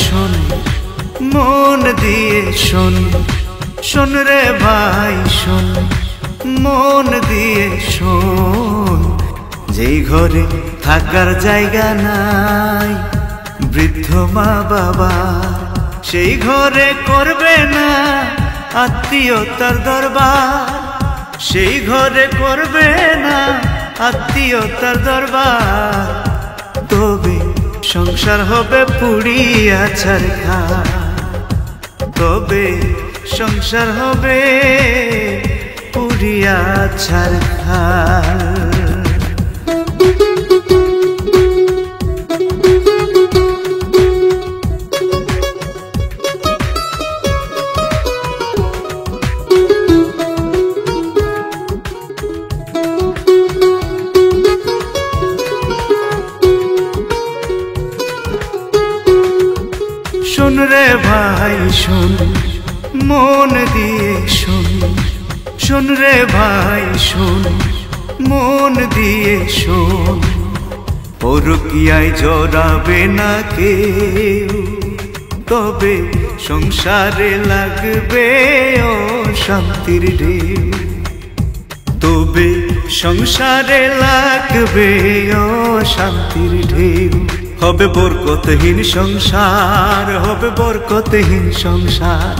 শোন, মন দিয়ে শোন, শোন রে ভাই শোন, মন দিয়ে শোন। যেই ঘরে থাকার জায়গা নাই বৃদ্ধ মা বাবা, সেই ঘরে করবে না আত্মীয়তার দরবার, সেই ঘরে করবে না আত্মীয়তার দরবার। তবে সংসার হবে পুড়িয়া ছারখার, তবে সংসার হবে পুড়িয়া ছারখার। শোন রে ভাই শোন, মন দিয়ে শোন, শোন রে ভাই শোন, মন দিয়ে শোন। পরকীয়ায় জড়াবে না কেউ, তবে সংসারে লাগবে অশান্তির ঢেউ, তবে সংসারে লাগবে অশান্তির ঢেউ। হবে বরকতহীন সংসার, হবে বরকতহীন সংসার,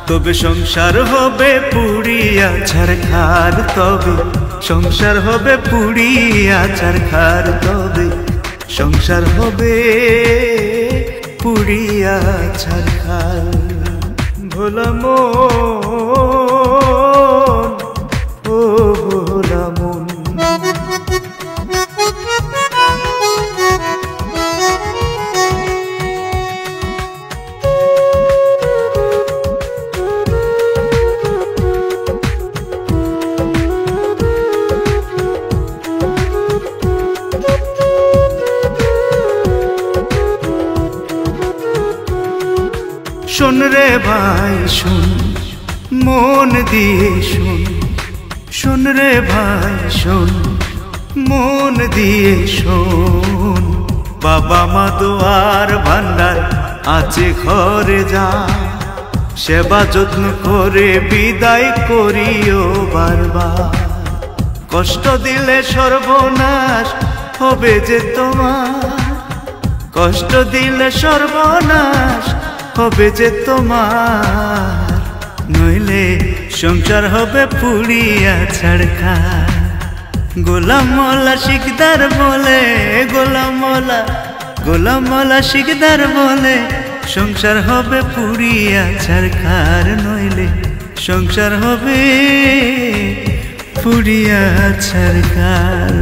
তবে সংসার হবে পুড়িয়া ছারখার, তবে সংসার হবে পুড়িয়া ছারখার, তবে সংসার হবে পুড়িয়া ছারখার। ভোলা মন, ও ভোলা মন, শোন রে ভাই শোন, মন দিয়ে শোন, শোন রে ভাই শোন, মন দিয়ে শোন। বাবা মা দোয়ার ভান্ডার আছে ঘরে যা, সেবা যত্ন করে বিদায় করিও বারবার। কষ্ট দিলে সর্বনাশ হবে যে তোমার, কষ্ট দিলে সর্বনাশ হবে যে তোমার, নইলে সংসার হবে পুড়িয়া ছারখার। গোলাম মোল্লা শিকদার বলে, গোলাম মোল্লা, গোলাম মোল্লা শিকদার বলে, সংসার হবে পুড়িয়া ছারখার, নইলে সংসার হবে পুড়িয়া ছারখার।